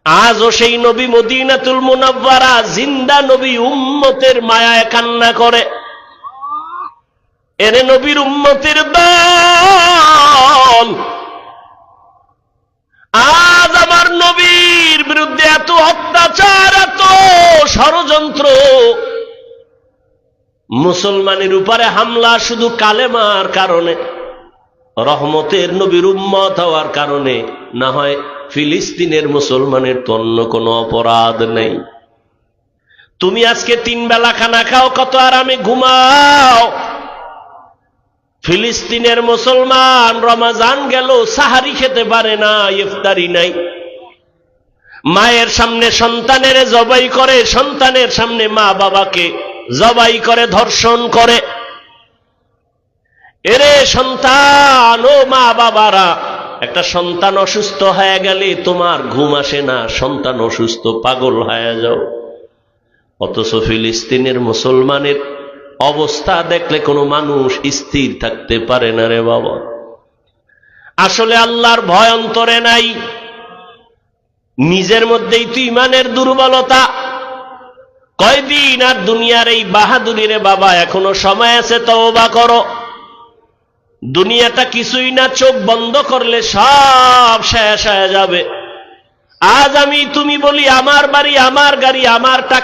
আজও সেই নবী মদিনাতুল মুনাওয়ারা জিন্দা নবী, উম্মতের মায়ায় কান্না করে। এরে নবীর উম্মতের দল, আজ আমার নবীর বিরুদ্ধে এত অত্যাচার, এত ষড়যন্ত্র, মুসলমানের উপরে হামলা শুধু কালেমার কারণে, রহমতের নবীর উম্মত হওয়ার কারণে, না হয় ফিলিস্তিনের মুসলমানের তো অন্য কোনো অপরাধ নেই। তুমি আজকে 3 বেলা খানা খাও, কত আরামে ঘুমাও। ফিলিস্তিনের মুসলমান রমজান গেল, সাহারি খেতে পারে না, ইফতারি নাই। মায়ের সামনে সন্তানের জবাই করে, সন্তানের সামনে মা বাবাকে জবাই করে, ধর্ষণ করে। এরে সন্তান ও মা বাবারা, একটা সন্তান অসুস্থ হয়ে গেলে তোমার ঘুম আসে না, সন্তান অসুস্থ, পাগল হয়ে যাও। অথচ ফিলিস্তিনের মুসলমানের অবস্থা দেখলে কোনো মানুষ স্থির থাকতে পারে না রে বাবা। আসলে আল্লাহর ভয় অন্তরে নাই, নিজের মধ্যেই তো ইমানের দুর্বলতা। কয়দিন আর দুনিয়ার এই বাহাদুরি রে বাবা, এখনো সময় আছে, তওবা করো। দুনিয়াটা কিছুই না, চোখ বন্ধ করলে সব শেষ হয়ে যাবে। আজ আমি তুমি বলি আমার বাড়ি, আমার গাড়ি, আমার টাকা,